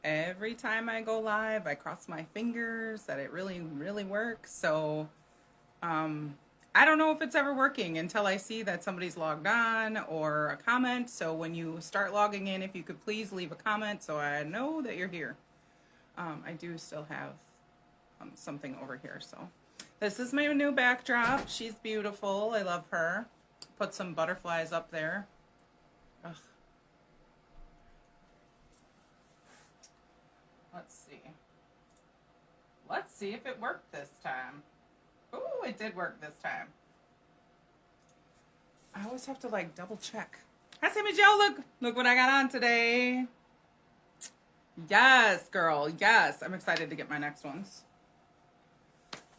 every time I go live, I cross my fingers that it really, really works. So um, I don't know if it's ever working until I see that somebody's logged on or a comment. So when you start logging in, if you could please leave a comment so I know that you're here. I do still have something over here. So this is my new backdrop. She's beautiful. I love her. Put some butterflies up there. Ugh. Let's see. Let's see if it worked this time. Oh, it did work this time. I always have to like double check. Hi, Sammy Joe. Look what I got on today. Yes, girl. Yes, I'm excited to get my next ones.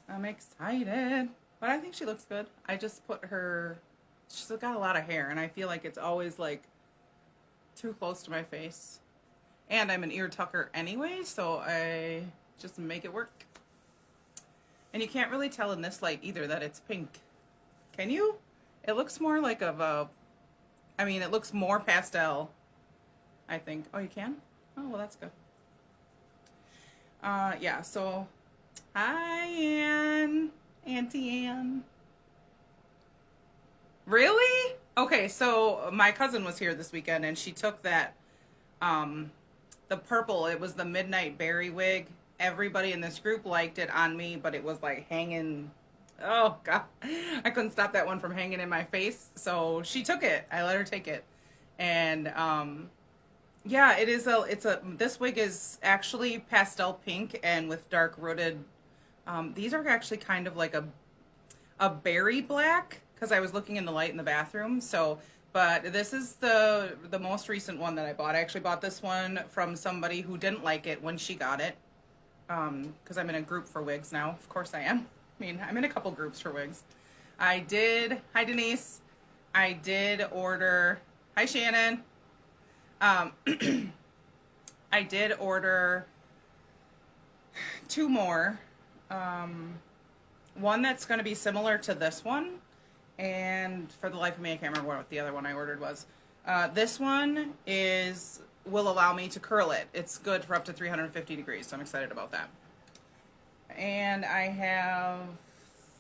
I'm excited, but I think she looks good. I just put her. She's got a lot of hair, and I feel like it's always like too close to my face. And I'm an ear tucker anyway, so I just make it work. And you can't really tell in this light either that it's pink. Can you? It looks more like it looks more pastel, I think. Oh, you can? Oh, well, that's good. Yeah, so, hi, Ann. Auntie Ann. Really? Okay, so my cousin was here this weekend, and she took um, the purple, it was the Midnight Berry wig. Everybody in this group liked it on me, but it was like hanging. Oh God, I couldn't stop that one from hanging in my face. So she took it. I let her take it, and yeah, this wig is actually pastel pink and with dark rooted. These are actually kind of like a berry black because I was looking in the light in the bathroom. So, but this is the most recent one that I bought. I actually bought this one from somebody who didn't like it when she got it. Because I'm in a group for wigs now. Of course I am. I mean, I'm in a couple groups for wigs. I did. Hi, Denise. I did order. Hi, Shannon. Um, I did order two more. Um, One that's going to be similar to this one, and for the life of me, I can't remember what the other one I ordered was. This one will allow me to curl it. It's good for up to 350 degrees, so I'm excited about that. And I have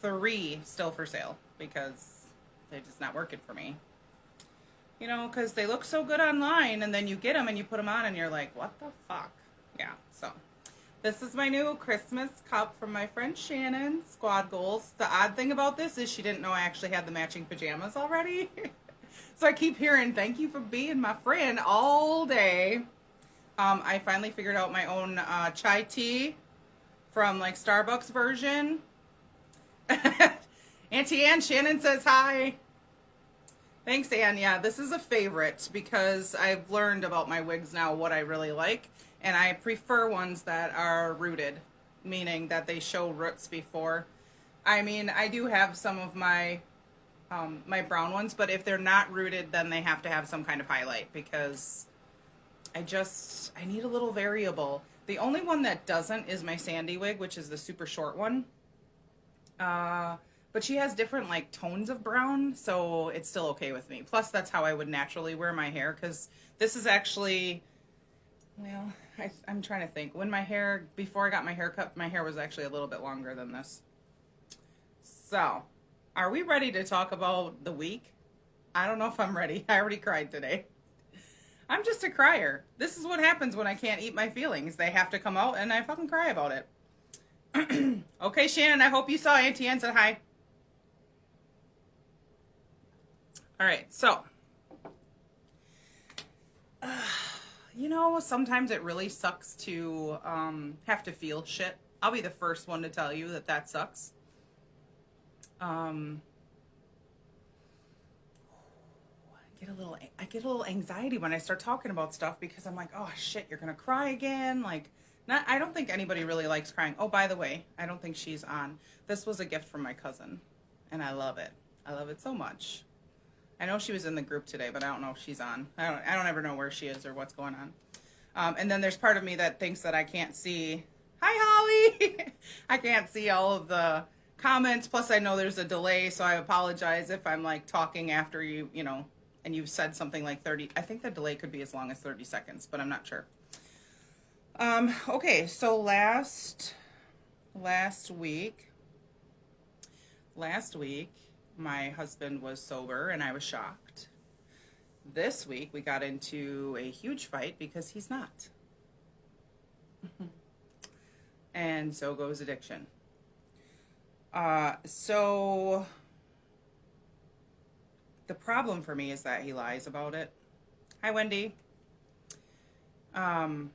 three still for sale because they're just not working for me. You know, because they look so good online, and then you get them and you put them on, and you're like, what the fuck? Yeah, so this is my new Christmas cup from my friend Shannon, Squad Goals. The odd thing about this is she didn't know I actually had the matching pajamas already. So I keep hearing, thank you for being my friend all day. I finally figured out my own chai tea from like Starbucks version. Auntie Ann, Shannon says hi. Thanks, Ann. Yeah, this is a favorite because I've learned about my wigs now what I really like, and I prefer ones that are rooted, meaning that they show roots before. I mean, I do have some of my brown ones, but if they're not rooted, then they have to have some kind of highlight because I need a little variable. The only one that doesn't is my Sandy wig, which is the super short one. But she has different like tones of brown, so it's still okay with me. Plus, that's how I would naturally wear my hair because this is actually, well, I'm trying to think. Before I got my hair cut, my hair was actually a little bit longer than this. So, are we ready to talk about the week? I don't know if I'm ready. I already cried today. I'm just a crier. This is what happens when I can't eat my feelings. They have to come out and I fucking cry about it. Okay, Shannon, I hope you saw Auntie Ann said hi. All right, so, sometimes it really sucks to have to feel shit. I'll be the first one to tell you that sucks. Um, I get a little anxiety when I start talking about stuff because I'm like, oh shit, you're gonna cry again. Like, I don't think anybody really likes crying. Oh, by the way, I don't think she's on. This was a gift from my cousin, and I love it. I love it so much. I know she was in the group today, but I don't know if she's on. I don't ever know where she is or what's going on. And then there's part of me that thinks that I can't see. Hi, Holly. I can't see all of the comments. Plus, I know there's a delay, so I apologize if I'm like talking after and you've said something like 30. I think the delay could be as long as 30 seconds, but I'm not sure. Okay, so last week, last week my husband was sober and I was shocked. This week we got into a huge fight because he's not. And so goes addiction. So the problem for me is that he lies about it. Hi, Wendy. Um,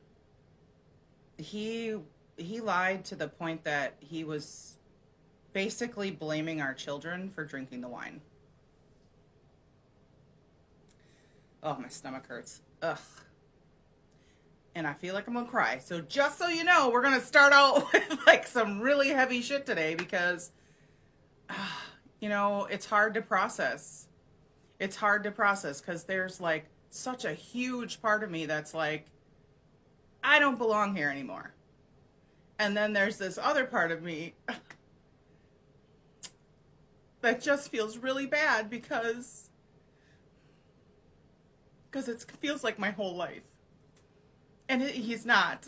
he he lied to the point that he was basically blaming our children for drinking the wine. Oh, my stomach hurts. Ugh. And I feel like I'm gonna cry. So just so you know, we're gonna start out with like some really heavy shit today because it's hard to process. It's hard to process because there's like such a huge part of me that's like, I don't belong here anymore. And then there's this other part of me that just feels really bad because it feels like my whole life. And he's not.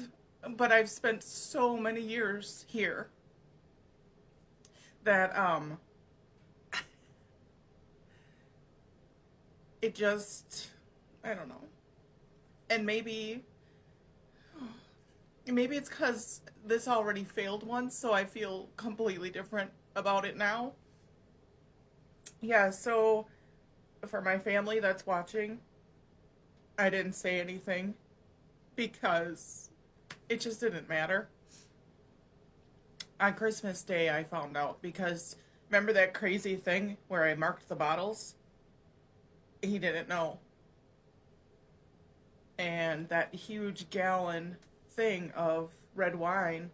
But I've spent so many years here that it just, I don't know. And maybe it's cuz this already failed once, so I feel completely different about it now. Yeah, so for my family that's watching, I didn't say anything because it just didn't matter. On Christmas Day, I found out because remember that crazy thing where I marked the bottles? He didn't know. And that huge gallon thing of red wine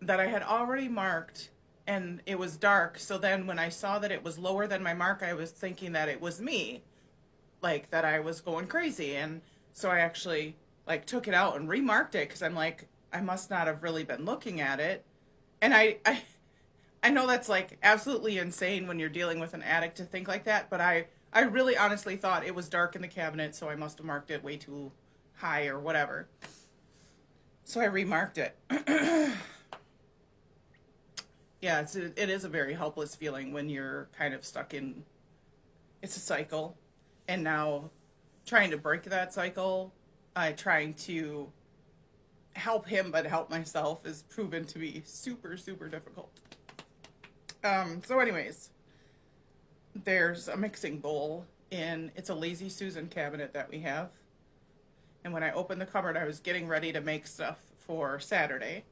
that I had already marked and it was dark. So then when I saw that it was lower than my mark, I was thinking that it was me, like that I was going crazy. And so I actually like took it out and remarked it because I'm like, I must not have really been looking at it. And I know that's like absolutely insane when you're dealing with an addict to think like that, but I really honestly thought it was dark in the cabinet, so I must have marked it way too high or whatever. So I remarked it. Yeah, it is a very helpless feeling when you're kind of stuck in it's a cycle. And now trying to break that cycle, trying to help him but help myself is proven to be super, super difficult. So anyways, there's a mixing bowl it's a Lazy Susan cabinet that we have. And when I opened the cupboard, I was getting ready to make stuff for Saturday.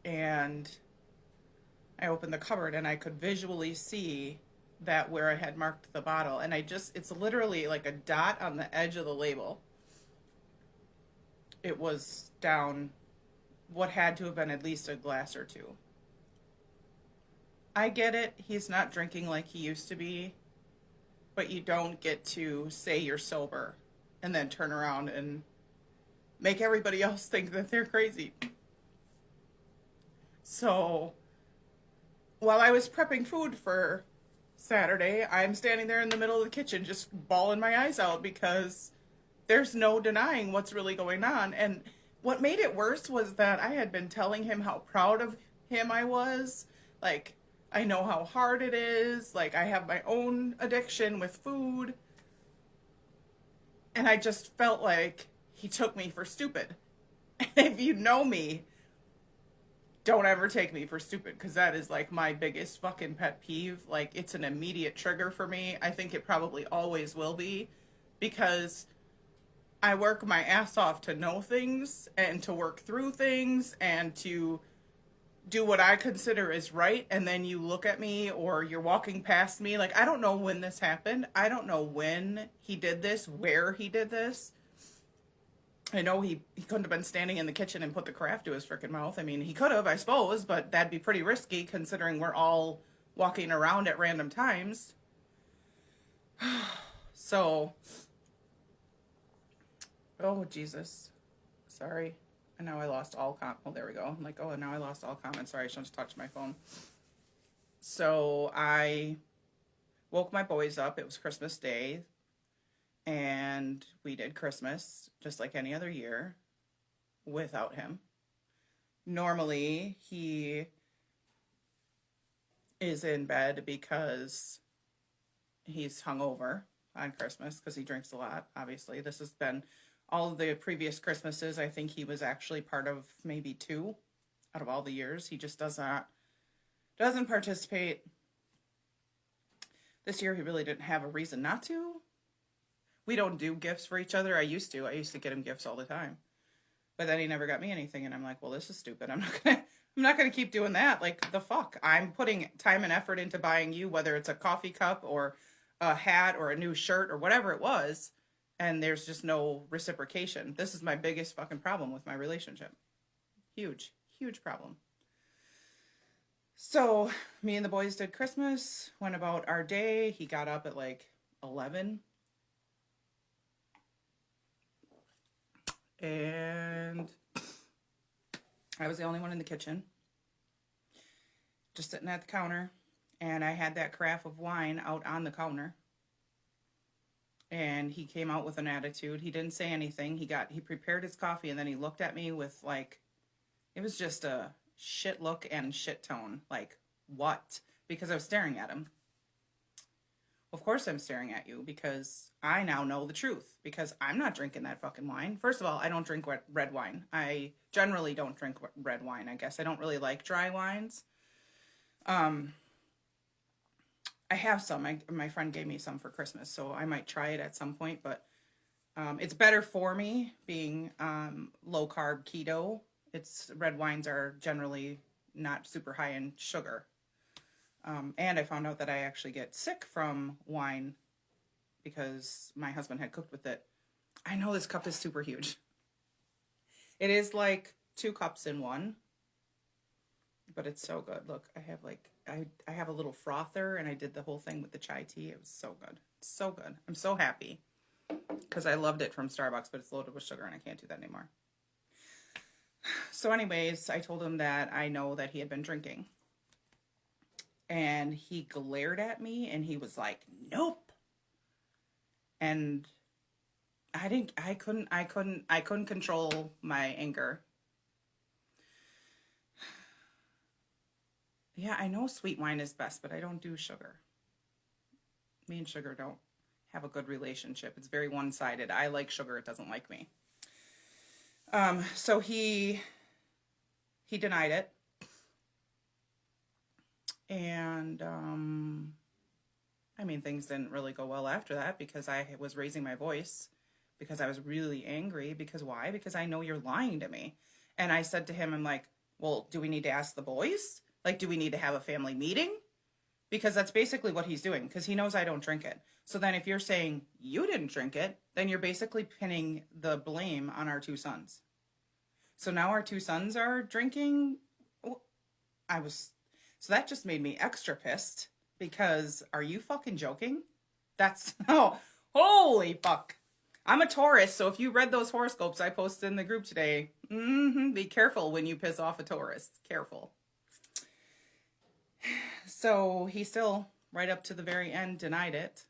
And I opened the cupboard and I could visually see that where I had marked the bottle. And it's literally like a dot on the edge of the label. It was down what had to have been at least a glass or two. I get it. He's not drinking like he used to be, but you don't get to say you're sober and then turn around and make everybody else think that they're crazy. So while I was prepping food for Saturday, I'm standing there in the middle of the kitchen just bawling my eyes out because there's no denying what's really going on. And what made it worse was that I had been telling him how proud of him I was. Like, I know how hard it is. Like, I have my own addiction with food. And I just felt like he took me for stupid. If you know me, don't ever take me for stupid because that is like my biggest fucking pet peeve. Like, it's an immediate trigger for me. I think it probably always will be because I work my ass off to know things and to work through things and to do what I consider is right. And then you look at me or you're walking past me. Like, I don't know when this happened. I don't know when he did this, where he did this. I know he couldn't have been standing in the kitchen and put the carafe to his frickin' mouth. I mean, he could have, I suppose, but that'd be pretty risky considering we're all walking around at random times. So, oh, Jesus. Sorry. And now I lost all oh, there we go. I'm like, oh, now I lost all comments. Sorry, I shouldn't have touched my phone. So I woke my boys up. It was Christmas Day. And we did Christmas just like any other year without him. Normally, he is in bed because he's hungover on Christmas because he drinks a lot, obviously. This has been all of the previous Christmases. I think he was actually part of maybe 2 out of all the years. He just doesn't participate. This year he really didn't have a reason not to. We don't do gifts for each other. I used to get him gifts all the time. But then he never got me anything, and I'm like, well, this is stupid. I'm not gonna keep doing that. Like, the fuck? I'm putting time and effort into buying you, whether it's a coffee cup or a hat or a new shirt or whatever it was, and there's just no reciprocation. This is my biggest fucking problem with my relationship. Huge, huge problem. So me and the boys did Christmas, went about our day. He got up at like 11. And I was the only one in the kitchen, just sitting at the counter. And I had that carafe of wine out on the counter. And he came out with an attitude. He didn't say anything. He prepared his coffee, and then he looked at me with like, it was just a shit look and shit tone. Like, what? Because I was staring at him. Of course I'm staring at you because I now know the truth, because I'm not drinking that fucking wine. First of all, I don't drink red wine. I generally don't drink red wine, I guess. I don't really like dry wines. I have some. My friend gave me some for Christmas, so I might try it at some point, but it's better for me being low carb keto. Red wines are generally not super high in sugar. And I found out that I actually get sick from wine because my husband had cooked with it. I know this cup is super huge. It is like 2 cups in one, but it's so good. Look, I have a little frother, and I did the whole thing with the chai tea. It was so good. So good. I'm so happy because I loved it from Starbucks, but it's loaded with sugar and I can't do that anymore. So anyways, I told him that I know that he had been drinking. And he glared at me and he was like, nope. And I couldn't control my anger. Yeah, I know sweet wine is best, but I don't do sugar. Me and sugar don't have a good relationship. It's very one-sided. I like sugar, it doesn't like me. So he denied it. And, I mean, things didn't really go well after that because I was raising my voice because I was really angry. Because why? Because I know you're lying to me. And I said to him, I'm like, well, do we need to ask the boys? Like, do we need to have a family meeting? Because that's basically what he's doing, because he knows I don't drink it. So then if you're saying you didn't drink it, then you're basically pinning the blame on our 2 sons. So now our 2 sons are drinking. So that just made me extra pissed, because are you fucking joking? Holy fuck. I'm a Taurus, so if you read those horoscopes I posted in the group today, be careful when you piss off a Taurus. Careful. So he still, right up to the very end, denied it.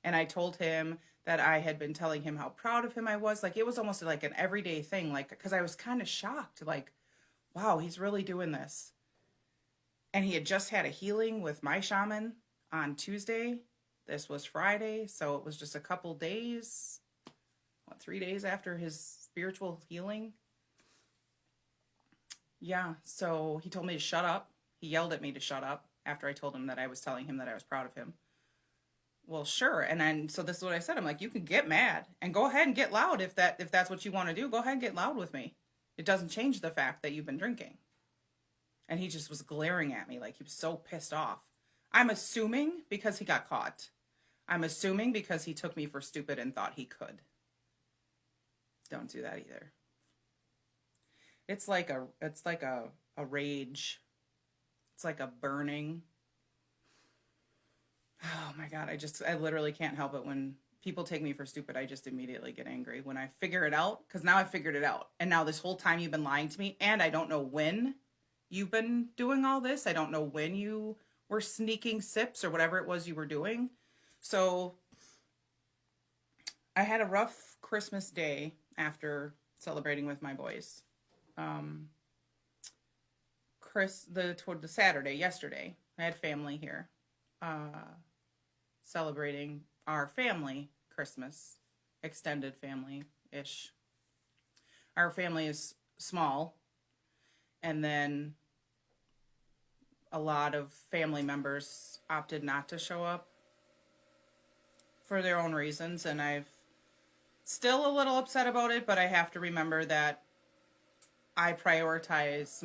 And I told him that I had been telling him how proud of him I was. Like, it was almost like an everyday thing, like, because I was kind of shocked, like, wow, he's really doing this. And he had just had a healing with my shaman on Tuesday. This was Friday, so it was just a couple days, 3 days after his spiritual healing. Yeah, so he told me to shut up. He yelled at me to shut up after I told him that I was telling him that I was proud of him. Well, sure. And then, so this is what I said. I'm like, you can get mad and go ahead and get loud if that's what you want to do. Go ahead and get loud with me. It doesn't change the fact that you've been drinking. And he just was glaring at me like he was so pissed off. I'm assuming because he got caught. I'm assuming because he took me for stupid and thought he could. Don't do that either. It's like a rage. It's like a burning. Oh my God, I literally can't help it when people take me for stupid. I just immediately get angry when I figure it out, because now I figured it out. And now this whole time you've been lying to me, and I don't know when you've been doing all this. I don't know when you were sneaking sips or whatever it was you were doing. So I had a rough Christmas day after celebrating with my boys. Um, toward the Saturday yesterday, I had family here, uh, celebrating our family Christmas, extended family ish. Our family is small, and then a lot of family members opted not to show up for their own reasons, and I've still a little upset about it, but I have to remember that I prioritize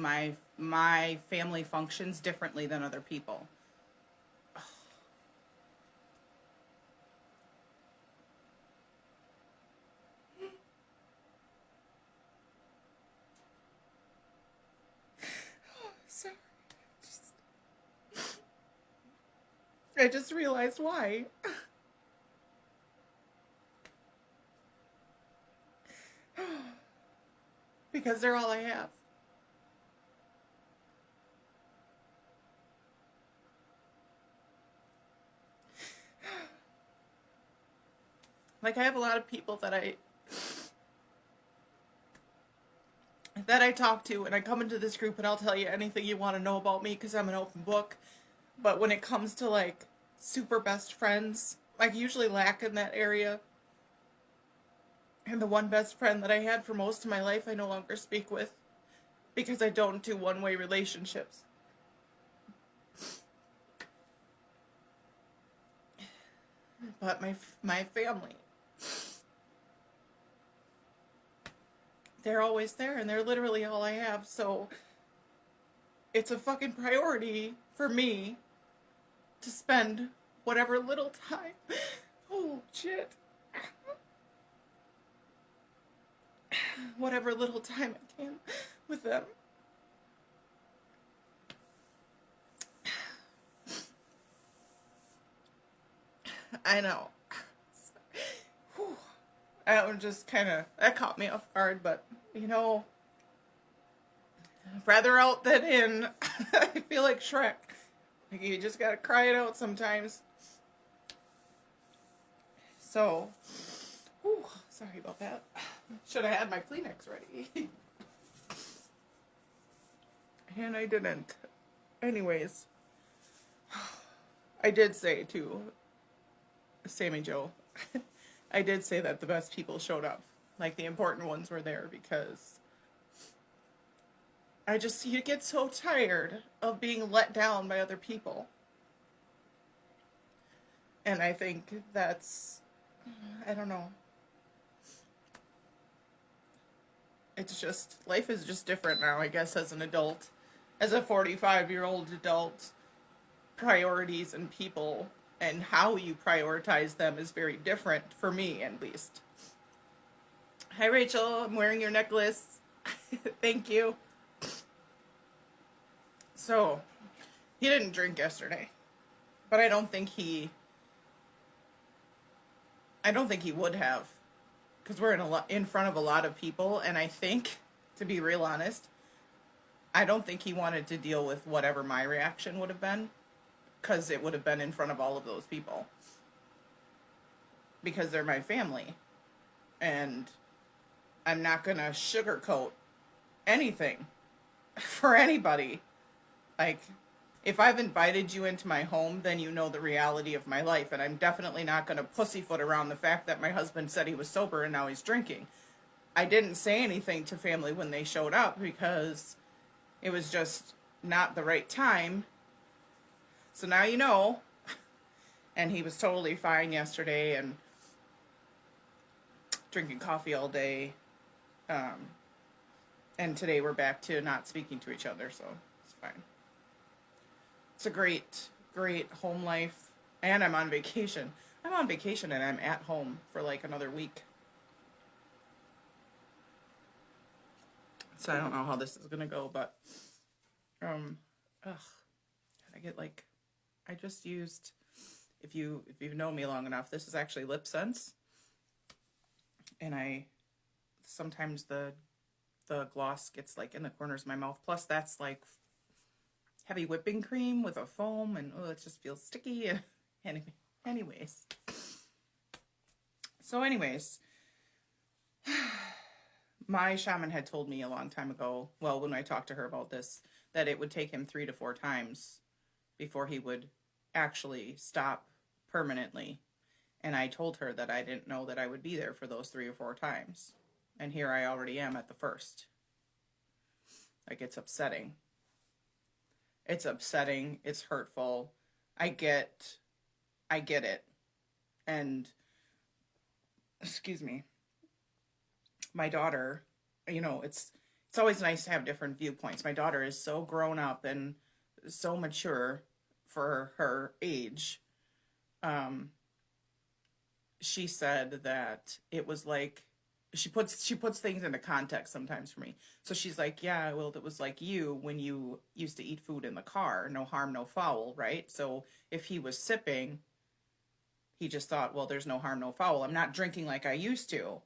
my family functions differently than other people. Sorry. I just realized why. Because they're all I have. Like, I have a lot of people that I talk to, and I come into this group and I'll tell you anything you want to know about me because I'm an open book. But when it comes to like super best friends, I usually lack in that area. And the one best friend that I had for most of my life, I no longer speak with because I don't do one-way relationships. But my family, they're always there, and they're literally all I have. So it's a fucking priority for me to spend whatever little time. Oh shit. Whatever little time I can with them. I know. Whew. That just that caught me off guard, but you know, rather out than in. I feel like Shrek. Like, you just gotta cry it out sometimes. So, whew, sorry about that. Should have had my Kleenex ready. And I didn't. Anyways, I did say to Sammy Joe, I did say that the best people showed up. Like, the important ones were there because you get so tired of being let down by other people. And I think I don't know. It's just, life is just different now, I guess, as an adult. As a 45-year-old adult, priorities and people and how you prioritize them is very different, for me at least. Hi, Rachel. I'm wearing your necklace. Thank you. So, he didn't drink yesterday, but I don't think he would have, because we're in front of a lot of people, and I think, to be real honest, I don't think he wanted to deal with whatever my reaction would have been, because it would have been in front of all of those people, because they're my family, and I'm not gonna sugarcoat anything for anybody. Like, if I've invited you into my home, then you know the reality of my life, and I'm definitely not going to pussyfoot around the fact that my husband said he was sober and now he's drinking. I didn't say anything to family when they showed up because it was just not the right time. So now you know. And he was totally fine yesterday and drinking coffee all day. And today we're back to not speaking to each other, so it's fine. It's a great, great home life. And I'm on vacation. I'm on vacation and I'm at home for like another week. So I don't know how this is gonna go, but I just used, if you've known me long enough, this is actually Lip Sense. And sometimes the gloss gets like in the corners of my mouth. Plus that's like heavy whipping cream with a foam, and it just feels sticky. And anyways, So, anyways, my shaman had told me a long time ago, well, when I talked to her about this, that it would take him 3 to 4 times before he would actually stop permanently. And I told her that I didn't know that I would be there for those 3 or 4 times. And here I already am at the first. Like, it's upsetting. It's upsetting. It's hurtful. I get it. And, excuse me, my daughter, it's always nice to have different viewpoints. My daughter is so grown up and so mature for her age. She said that it was like she puts things into context sometimes for me. So she's like, yeah, well, it was like you when you used to eat food in the car, no harm, no foul, right? So if he was sipping, he just thought, well, there's no harm, no foul. I'm not drinking like I used to,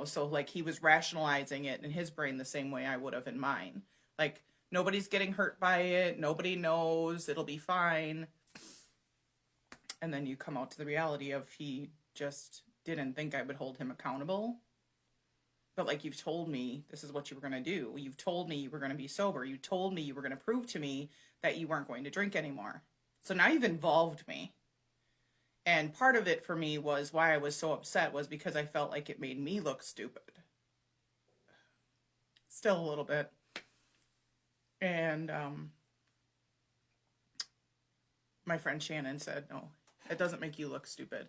so like he was rationalizing it in his brain the same way I would have in mine. Like, nobody's getting hurt by it, nobody knows, it'll be fine. And then you come out to the reality of he just didn't think I would hold him accountable. But like, you've told me this is what you were going to do. You've told me you were going to be sober. You told me you were going to prove to me that you weren't going to drink anymore. So now you've involved me. And part of it for me was why I was so upset was because I felt like it made me look stupid. Still a little bit. And my friend Shannon said, no, it doesn't make you look stupid.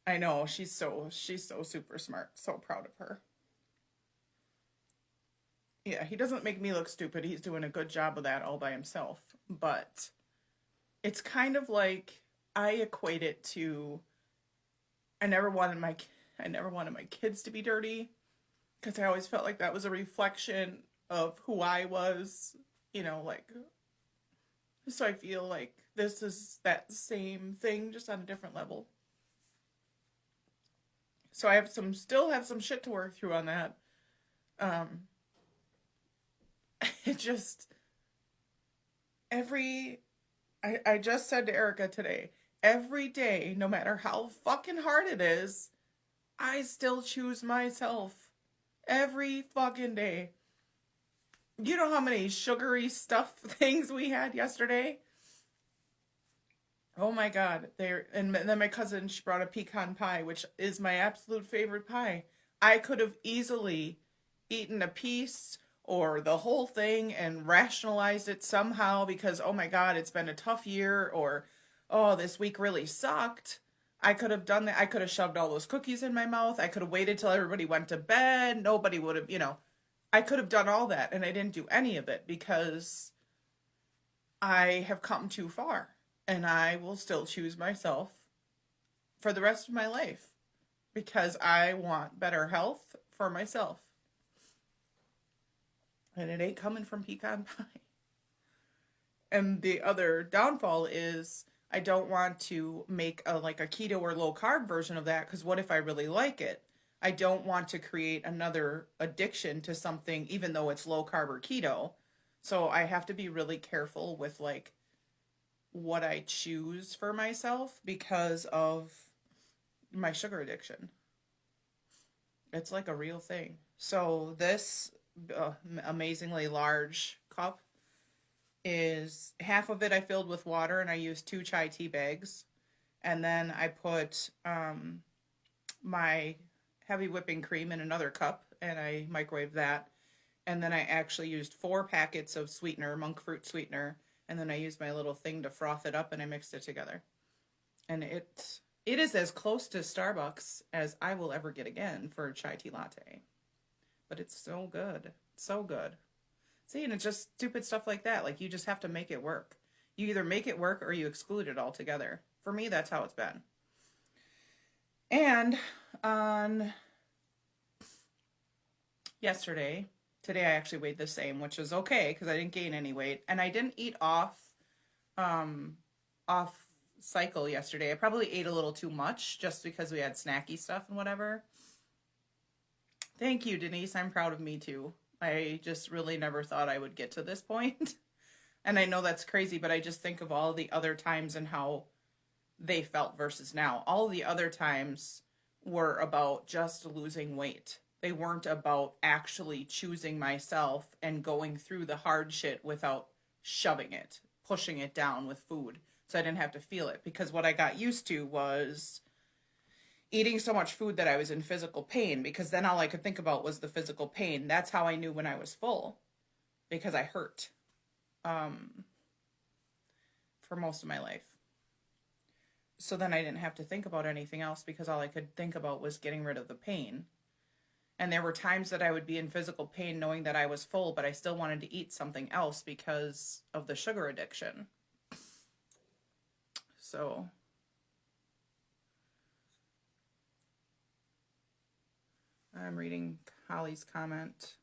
I know, she's so super smart. So proud of her. Yeah, he doesn't make me look stupid. He's doing a good job of that all by himself. But it's kind of like I equate it to I never wanted my kids to be dirty because I always felt like that was a reflection of who I was, like, so I feel like this is that same thing just on a different level. So I still have some shit to work through on that. It just I just said to Erica today, every day, no matter how fucking hard it is, I still choose myself. Every fucking day. You know how many sugary stuff things we had yesterday? Oh my God. And then my cousin, she brought a pecan pie, which is my absolute favorite pie. I could have easily eaten a piece or the whole thing and rationalized it somehow because, oh my God, it's been a tough year, or, oh, this week really sucked. I could have done that. I could have shoved all those cookies in my mouth. I could have waited till everybody went to bed. Nobody would have, I could have done all that, and I didn't do any of it because I have come too far, and I will still choose myself for the rest of my life because I want better health for myself. And it ain't coming from pecan pie. And the other downfall is I don't want to make a keto or low carb version of that because what if I really like it? I don't want to create another addiction to something even though it's low carb or keto. So I have to be really careful with what I choose for myself because of my sugar addiction. It's like a real thing. So this amazingly large cup is half of it I filled with water and I used 2 chai tea bags. And then I put my heavy whipping cream in another cup and I microwaved that. And then I actually used 4 packets of sweetener, monk fruit sweetener. And then I used my little thing to froth it up and I mixed it together. And it is as close to Starbucks as I will ever get again for a chai tea latte. But it's so good. So good. See, and it's just stupid stuff like that. Like, you just have to make it work. You either make it work or you exclude it altogether. For me, that's how it's been. And on today I actually weighed the same, which is okay because I didn't gain any weight. And I didn't eat off cycle yesterday. I probably ate a little too much just because we had snacky stuff and whatever. Thank you, Denise. I'm proud of me too. I just really never thought I would get to this point. And I know that's crazy, but I just think of all the other times and how they felt versus now. All the other times were about just losing weight. They weren't about actually choosing myself and going through the hard shit without shoving it, pushing it down with food. So I didn't have to feel it, because what I got used to was eating so much food that I was in physical pain, because then all I could think about was the physical pain. That's how I knew when I was full, because I hurt for most of my life. So then I didn't have to think about anything else, because all I could think about was getting rid of the pain. And there were times that I would be in physical pain knowing that I was full, but I still wanted to eat something else because of the sugar addiction. So I'm reading Holly's comment.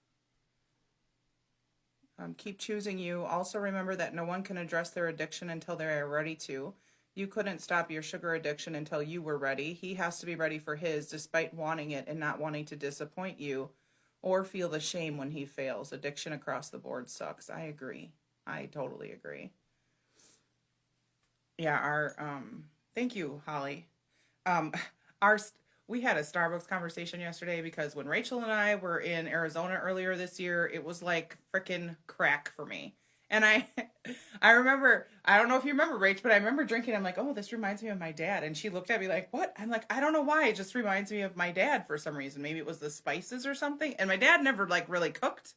Keep choosing you. Also remember that no one can address their addiction until they are ready to. You couldn't stop your sugar addiction until you were ready. He has to be ready for his, despite wanting it and not wanting to disappoint you or feel the shame when he fails. Addiction across the board sucks. I agree. I totally agree. Yeah, thank you, Holly. Our we had a Starbucks conversation yesterday, because when Rachel and I were in Arizona earlier this year, it was like freaking crack for me. And I remember, I don't know if you remember, Rach, but I remember drinking. I'm like, oh, this reminds me of my dad. And she looked at me like, what? I'm like, I don't know why. It just reminds me of my dad for some reason. Maybe it was the spices or something. And my dad never like really cooked.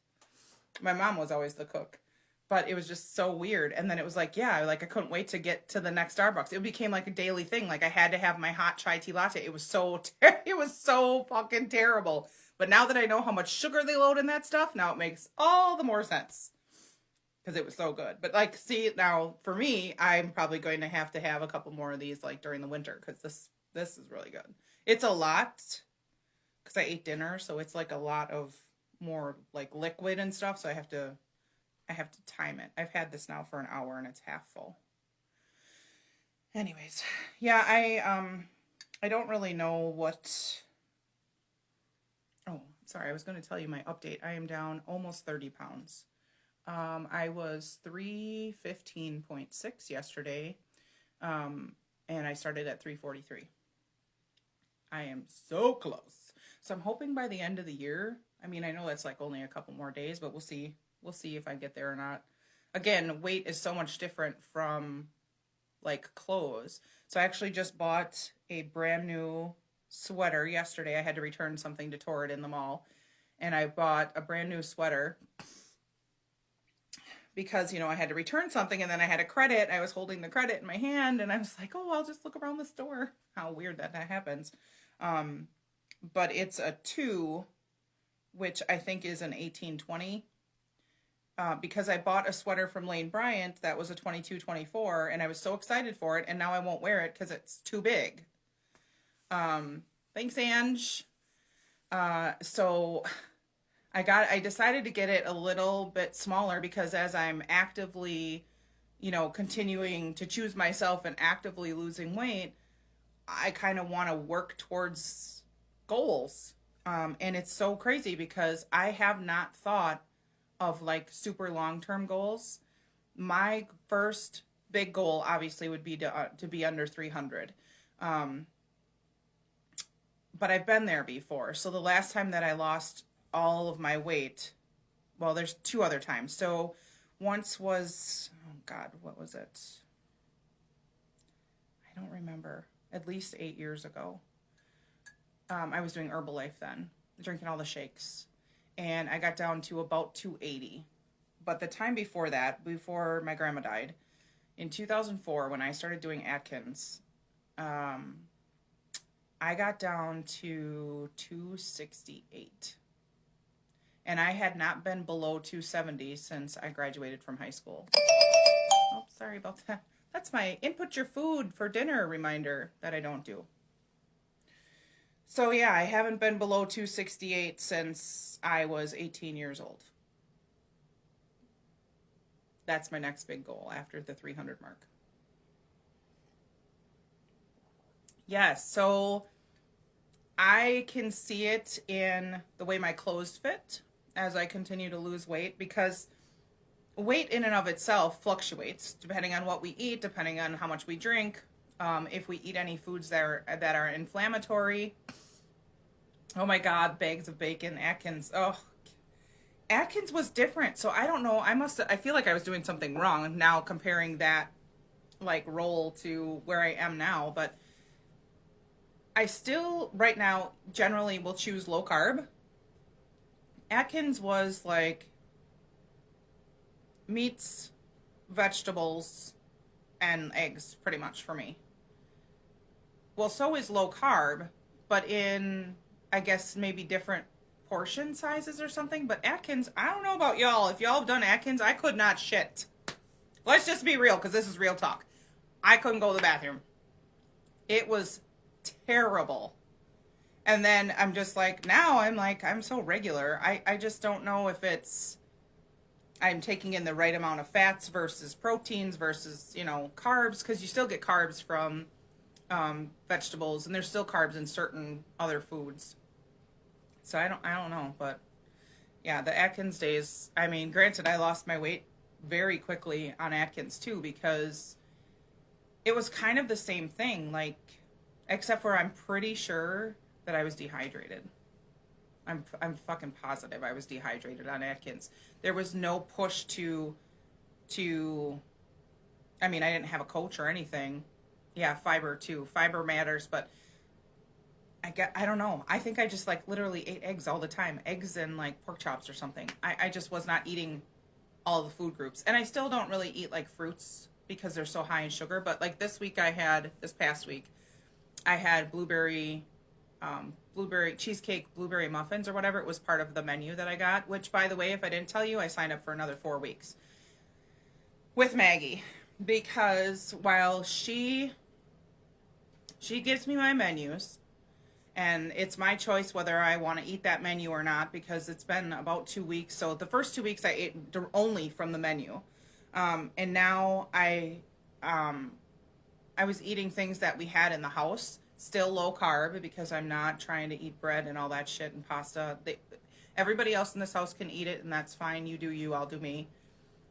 My mom was always the cook. But it was just so weird. And then it was like, yeah, like I couldn't wait to get to the next Starbucks. It became like a daily thing. Like I had to have my hot chai tea latte. It was it was so fucking terrible. But now that I know how much sugar they load in that stuff, now it makes all the more sense, because it was so good. But like, see, now for me, I'm probably going to have a couple more of these like during the winter, because this is really good. It's a lot because I ate dinner, so it's like a lot of more like liquid and stuff. So I have to time it. I've had this now for an hour and it's half full. Anyways, yeah, I don't really know what. Oh, sorry, I was going to tell you my update. I am down almost 30 pounds. I was 315.6 yesterday, and I started at 343. I am so close. So I'm hoping by the end of the year, I mean, I know that's like only a couple more days, but we'll see. We'll see if I get there or not. Again, weight is so much different from like clothes. So I actually just bought a brand new sweater yesterday. I had to return something to Torrid in the mall, and I bought a brand new sweater because, I had to return something, and then I had a credit. I was holding the credit in my hand, and I was like, oh, I'll just look around the store. How weird that happens. But it's a 2, which I think is an 1820. Because I bought a sweater from Lane Bryant that was a 22-24, and I was so excited for it, and now I won't wear it because it's too big. Thanks, Ange. So I decided to get it a little bit smaller, because as I'm actively, continuing to choose myself and actively losing weight, I kind of want to work towards goals. And it's so crazy because I have not thought of like super long-term goals. My first big goal obviously would be to be under 300. But I've been there before. So the last time that I lost all of my weight, well, there's 2 other times. So once was, oh God, what was it? I don't remember. At least 8 years ago. I was doing Herbalife then, drinking all the shakes. And I got down to about 280. But the time before that, before my grandma died, in 2004, when I started doing Atkins, I got down to 268. And I had not been below 270 since I graduated from high school. Oh, sorry about that. That's my input your food for dinner reminder that I don't do. So yeah, I haven't been below 268 since I was 18 years old. That's my next big goal after the 300 mark. Yes, so I can see it in the way my clothes fit as I continue to lose weight, because weight in and of itself fluctuates depending on what we eat, depending on how much we drink. If we eat any foods that are inflammatory, Oh my God, bags of bacon, Atkins. Oh, Atkins was different. So I don't know. I feel like I was doing something wrong now comparing that like role to where I am now, but I still right now generally will choose low carb. Atkins was like meats, vegetables, and eggs pretty much for me. Well, so is low carb, but in, I guess, maybe different portion sizes or something. But Atkins, I don't know about y'all. If y'all have done Atkins, I could not shit. Let's just be real because this is real talk. I couldn't go to the bathroom. It was terrible. And then I'm just like, now I'm like, I'm so regular. I just don't know if I'm taking in the right amount of fats versus proteins versus, carbs, because you still get carbs from vegetables, and there's still carbs in certain other foods. So I don't know, but yeah, the Atkins days. I mean, granted, I lost my weight very quickly on Atkins too because it was kind of the same thing, like except for I'm pretty sure that I was dehydrated. I'm fucking positive I was dehydrated on Atkins. There was no push to I mean, I didn't have a coach or anything. Yeah, fiber too. Fiber matters, but I don't know. I think I just like literally ate eggs all the time. Eggs and like pork chops or something. I just was not eating all the food groups. And I still don't really eat like fruits because they're so high in sugar. But like this past week, I had blueberry cheesecake, blueberry muffins or whatever. It was part of the menu that I got, which by the way, if I didn't tell you, I signed up for another 4 weeks with Maggie because while she gives me my menus and it's my choice whether I want to eat that menu or not because it's been about 2 weeks. So the first 2 weeks I ate only from the menu. And now I was eating things that we had in the house, still low carb because I'm not trying to eat bread and all that shit and pasta. Everybody else in this house can eat it and that's fine. You do you, I'll do me.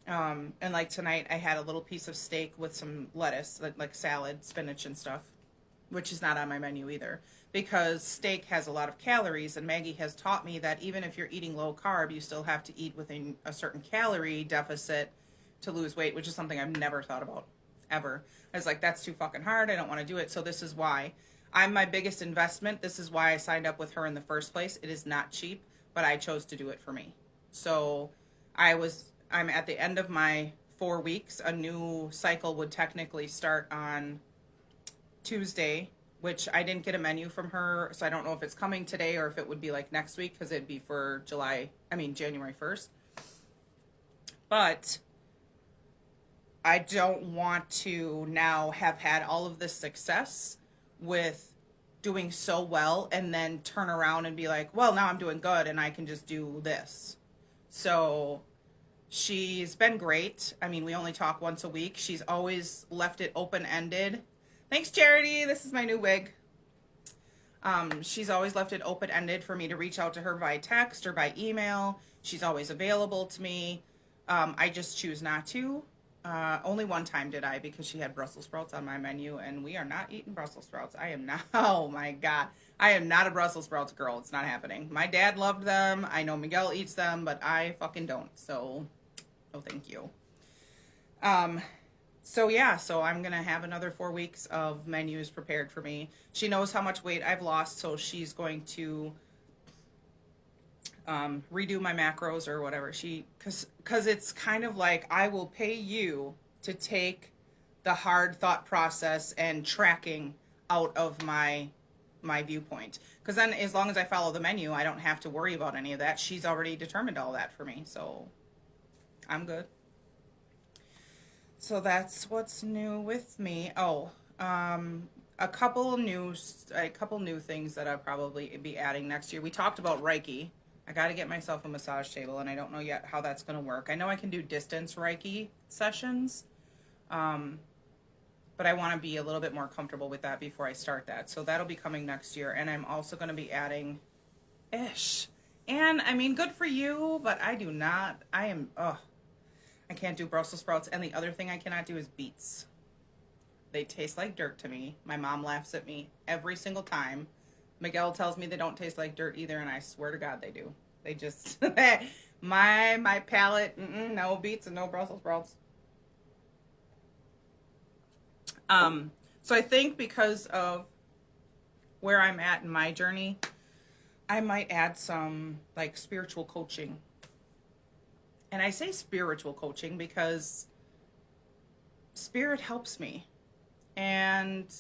And like tonight I had a little piece of steak with some lettuce, like salad, spinach and stuff, which is not on my menu either because steak has a lot of calories and Maggie has taught me that even if you're eating low carb, you still have to eat within a certain calorie deficit to lose weight, which is something I've never thought about ever. I was like, that's too fucking hard. I don't want to do it. So this is why I'm my biggest investment. This is why I signed up with her in the first place. It is not cheap, but I chose to do it for me. So I'm at the end of my 4 weeks. A new cycle would technically start on Tuesday, which I didn't get a menu from her, so I don't know if it's coming today or if it would be like next week because it'd be for January 1st. But I don't want to now have had all of this success with doing so well and then turn around and be like, well, now I'm doing good and I can just do this. So she's been great. I mean, we only talk once a week. She's always left it open-ended. Thanks, Charity. This is my new wig. She's always left it open-ended for me to reach out to her by text or by email. She's always available to me. I just choose not to. Only one time did I because she had Brussels sprouts on my menu and we are not eating Brussels sprouts. I am not, oh my God. I am not a Brussels sprouts girl. It's not happening. My dad loved them. I know Miguel eats them, but I fucking don't. So, no thank you. So I'm going to have another 4 weeks of menus prepared for me. She knows how much weight I've lost, so she's going to redo my macros or whatever. Because it's kind of like I will pay you to take the hard thought process and tracking out of my viewpoint. Because then as long as I follow the menu, I don't have to worry about any of that. She's already determined all that for me, so I'm good. So that's what's new with me. Oh, a couple new things that I'll probably be adding next year. We talked about Reiki. I got to get myself a massage table, and I don't know yet how that's going to work. I know I can do distance Reiki sessions, but I want to be a little bit more comfortable with that before I start that. So that'll be coming next year, and I'm also going to be adding ish. And I mean, good for you, but I do not. I can't do Brussels sprouts, and the other thing I cannot do is beets. They taste like dirt to me. My mom laughs at me every single time. Miguel tells me they don't taste like dirt either, and I swear to God they do. They just my palate, no beets and no Brussels sprouts. So I think because of where I'm at in my journey, I might add some like spiritual coaching. And I say spiritual coaching because spirit helps me. And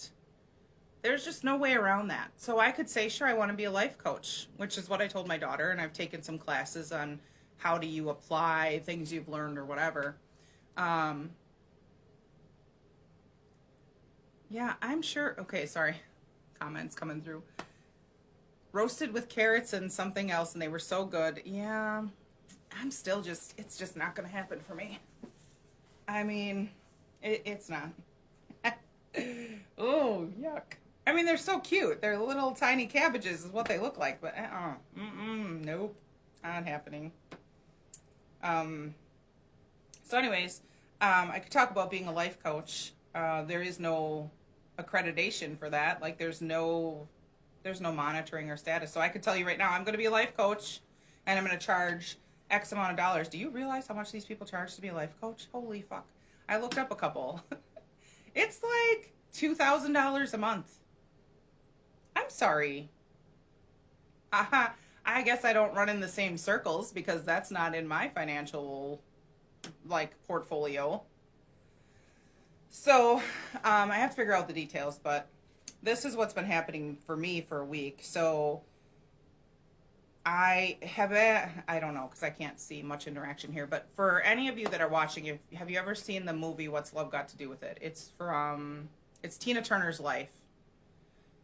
there's just no way around that. So I could say, sure, I want to be a life coach, which is what I told my daughter. And I've taken some classes on how do you apply things you've learned or whatever. Yeah, I'm sure. Okay, sorry. Comments coming through. Roasted with carrots and something else, and they were so good. Yeah, I'm still just, it's just not going to happen for me. I mean, it's not. Oh, yuck. I mean, they're so cute. They're little tiny cabbages, is what they look like, but nope, not happening. Um, so, anyways, I could talk about being a life coach. There is no accreditation for that. Like, there's no monitoring or status. So I could tell you right now, I'm going to be a life coach, and I'm going to charge X amount of dollars. Do you realize how much these people charge to be a life coach? Holy fuck! I looked up a couple. It's like $2,000 a month. I'm sorry. I guess I don't run in the same circles because that's not in my financial like portfolio. So I have to figure out the details, but this is what's been happening for me for a week. So I don't know because I can't see much interaction here, but for any of you that are watching, have you ever seen the movie What's Love Got to Do with It? It's Tina Turner's life.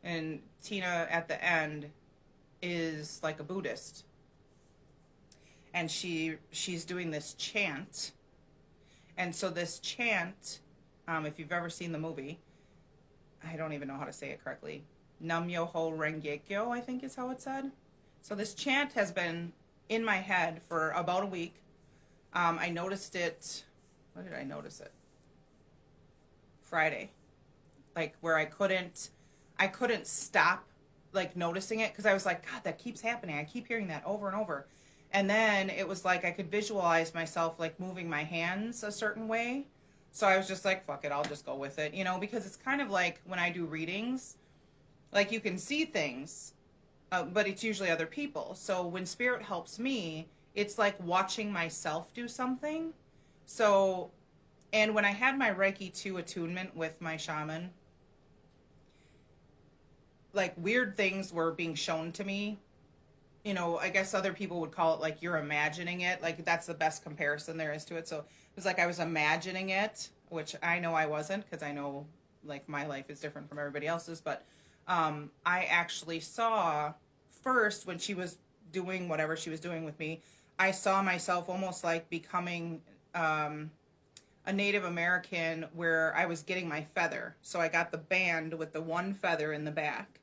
And Tina at the end is like a Buddhist. And she's doing this chant. And so this chant, if you've ever seen the movie, I don't even know how to say it correctly. Nam Myoho Renge Kyo, I think is how it's said. So this chant has been in my head for about a week. I noticed it, when did I notice it? Friday. Like where I couldn't stop like noticing it because I was like, God, that keeps happening. I keep hearing that over and over. And then it was like I could visualize myself like moving my hands a certain way. So I was just like, fuck it, I'll just go with it, because it's kind of like when I do readings, like you can see things, but it's usually other people. So when spirit helps me, it's like watching myself do something. So, and when I had my Reiki 2 attunement with my shaman, like weird things were being shown to me. I guess other people would call it like you're imagining it. Like that's the best comparison there is to it. So it was like I was imagining it, which I know I wasn't because I know like my life is different from everybody else's. But I actually saw first when she was doing whatever she was doing with me, I saw myself almost like becoming a Native American where I was getting my feather. So I got the band with the one feather in the back.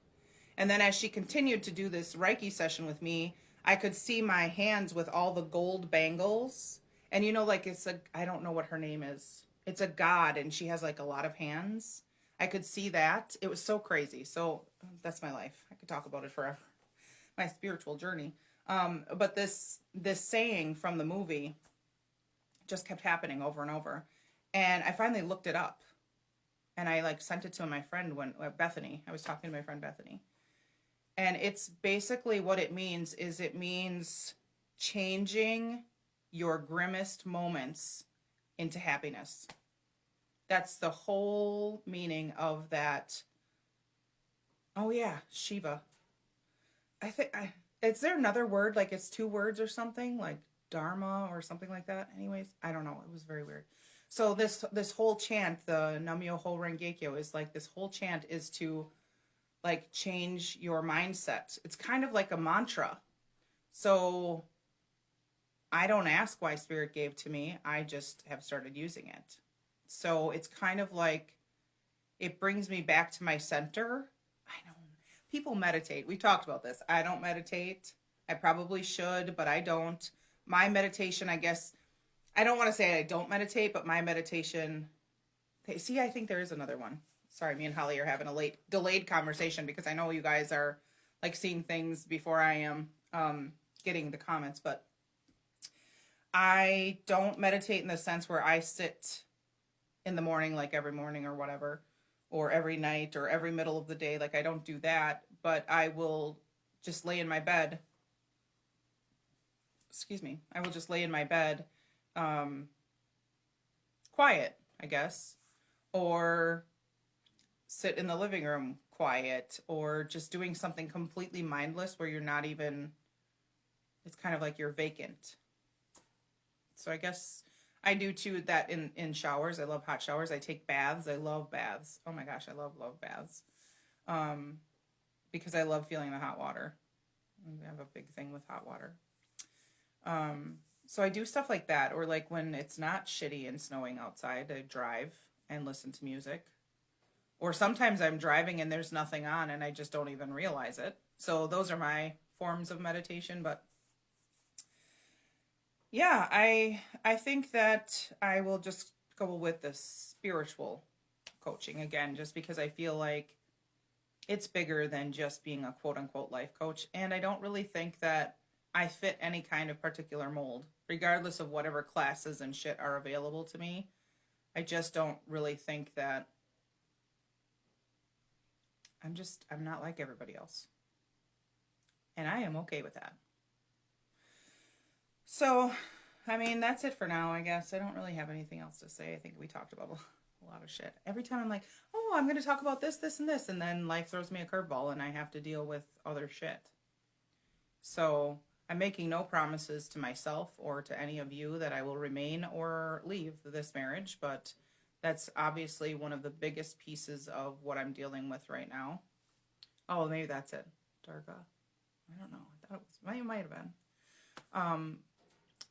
And then as she continued to do this Reiki session with me, I could see my hands with all the gold bangles. And like I don't know what her name is. It's a god and she has like a lot of hands. I could see that. It was so crazy. So that's my life. I could talk about it forever. My spiritual journey. But this saying from the movie just kept happening over and over. And I finally looked it up. And I like sent it to my friend Bethany. I was talking to my friend Bethany. And it's basically what it means is it means changing your grimmest moments into happiness. That's the whole meaning of that. Oh yeah, Shiva. Is there another word? Like it's 2 words or something? Like Dharma or something like that? Anyways, I don't know. It was very weird. So this whole chant, the Nam Myoho Renge Kyo, is like this whole chant is to like change your mindset. It's kind of like a mantra. So I don't ask why spirit gave to me. I just have started using it. So it's kind of like it brings me back to my center. I know people meditate. We talked about this. I don't meditate. I probably should, but I don't. My meditation, I guess, I don't want to say I don't meditate, but my meditation, see, I think there is another one. Sorry, me and Holly are having a delayed conversation because I know you guys are like seeing things before I am getting the comments. But I don't meditate in the sense where I sit in the morning, like every morning or whatever, or every night or every middle of the day. Like I don't do that, but I will just lay in my bed. Excuse me. I will just lay in my bed, um, quiet, I guess, or sit in the living room quiet, or just doing something completely mindless where you're not even, it's kind of like you're vacant. So I guess I do too that in showers. I love hot showers. I take baths. I love baths. Oh my gosh, I love baths. Um, because I love feeling the hot water. I have a big thing with hot water. So I do stuff like that, or like when it's not shitty and snowing outside, I drive and listen to music. Or sometimes I'm driving and there's nothing on and I just don't even realize it. So those are my forms of meditation, but yeah, I think that I will just go with the spiritual coaching again, just because I feel like it's bigger than just being a quote unquote life coach. And I don't really think that I fit any kind of particular mold, regardless of whatever classes and shit are available to me. I just don't really think that I'm not like everybody else. And I am okay with that. So, I mean, that's it for now, I guess. I don't really have anything else to say. I think we talked about a lot of shit. Every time I'm like, oh, I'm going to talk about this, this, and this. And then life throws me a curveball and I have to deal with other shit. So, I'm making no promises to myself or to any of you that I will remain or leave this marriage. But that's obviously one of the biggest pieces of what I'm dealing with right now. Oh, maybe that's it. Darga. I don't know. I thought it might have been.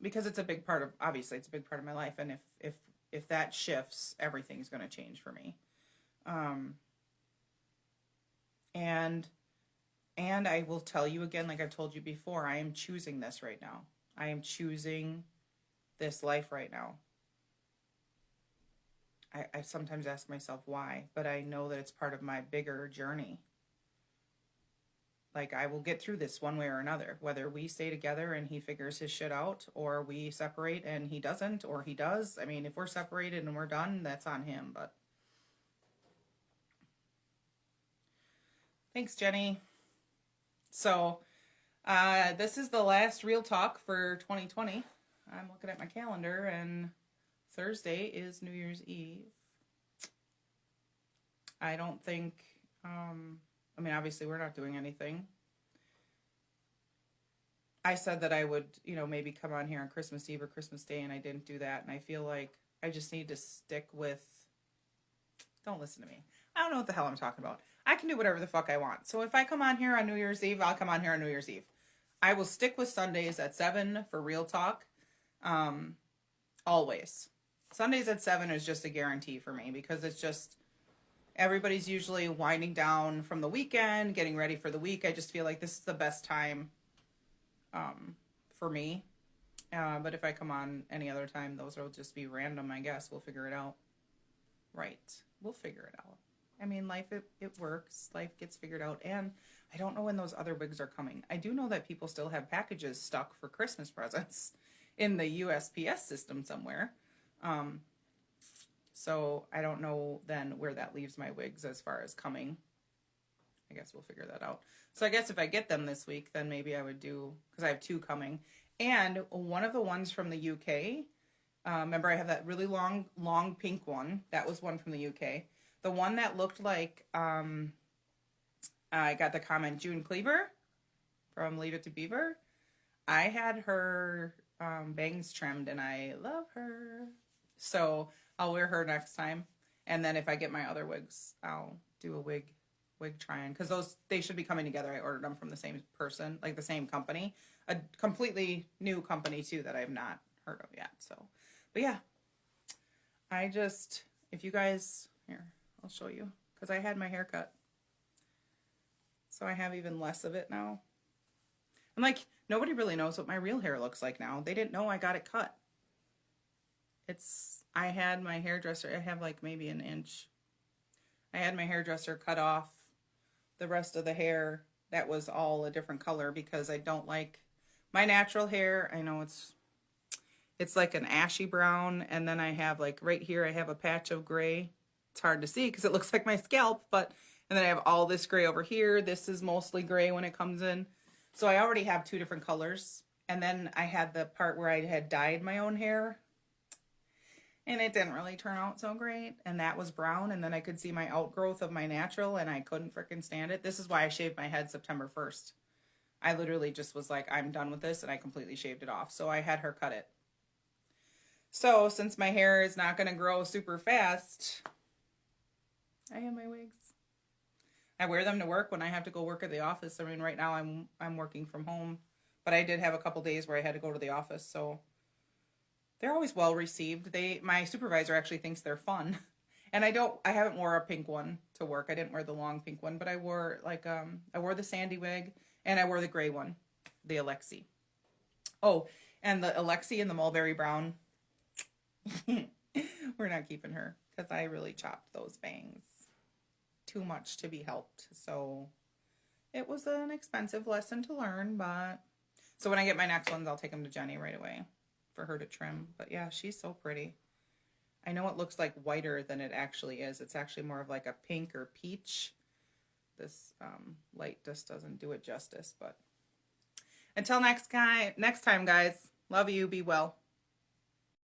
Because it's a big part of, obviously it's a big part of my life, and if that shifts, everything's going to change for me. And I will tell you again, like I've told you before, I am choosing this right now. I am choosing this life right now. I sometimes ask myself why, but I know that it's part of my bigger journey. Like, I will get through this one way or another, whether we stay together and he figures his shit out, or we separate and he doesn't, or he does. I mean, if we're separated and we're done, that's on him, but. Thanks, Jenny. So, this is the last Real Talk for 2020. I'm looking at my calendar, and Thursday is New Year's Eve. I don't think, I mean, obviously we're not doing anything. I said that I would, maybe come on here on Christmas Eve or Christmas Day, and I didn't do that. And I feel like I just need to stick with, don't listen to me. I don't know what the hell I'm talking about. I can do whatever the fuck I want. So if I come on here on New Year's Eve, I'll come on here on New Year's Eve. I will stick with Sundays at 7 for Real Talk. Always. Sundays at 7 is just a guarantee for me, because it's just, everybody's usually winding down from the weekend, getting ready for the week. I just feel like this is the best time for me. But if I come on any other time, those will just be random, I guess. We'll figure it out. Right. We'll figure it out. I mean, life, it works. Life gets figured out. And I don't know when those other wigs are coming. I do know that people still have packages stuck for Christmas presents in the USPS system somewhere. So I don't know then where that leaves my wigs as far as coming. I guess we'll figure that out. So I guess if I get them this week, then maybe I would do, because I have 2 coming. And one of the ones from the UK, remember I have that really long pink one. That was one from the UK. The one that looked like, I got the comment, June Cleaver from Leave It to Beaver. I had her bangs trimmed, and I love her. So I'll wear her next time. And then if I get my other wigs, I'll do a wig try-on, because they should be coming together. I ordered them from the same person, like the same company, a completely new company too that I've not heard of yet. So, but yeah, if you guys, here, I'll show you, because I had my hair cut, so I have even less of it now. I'm like, nobody really knows what my real hair looks like now. They didn't know I got it cut. I had my hairdresser, I have like maybe an inch. I had my hairdresser cut off the rest of the hair that was all a different color because I don't like my natural hair. I know it's like an ashy brown, and then I have like right here I have a patch of gray. It's hard to see because it looks like my scalp, but and then I have all this gray over here. This is mostly gray when it comes in. So I already have two different colors. And then I had the part where I had dyed my own hair, and it didn't really turn out so great. And that was brown, and then I could see my outgrowth of my natural, and I couldn't freaking stand it. This is why I shaved my head September 1st. I literally just was like, I'm done with this, and I completely shaved it off. So I had her cut it. So since my hair is not going to grow super fast, I have my wigs. I wear them to work when I have to go work at the office. I mean, right now I'm working from home, but I did have a couple days where I had to go to the office, so they're always well received. My supervisor actually thinks they're fun. And I haven't wore a pink one to work. I didn't wear the long pink one, but I wore I wore the sandy wig and I wore the gray one, the Alexi. Oh, and the Alexi and the mulberry brown. We're not keeping her because I really chopped those bangs. Too much to be helped. So it was an expensive lesson to learn, but so when I get my next ones, I'll take them to Jenny right away for her to trim. But yeah, she's so pretty. I know it looks like whiter than it actually is. It's actually more of like a pink or peach. This light just doesn't do it justice. But until next time, guys, love you. Be well.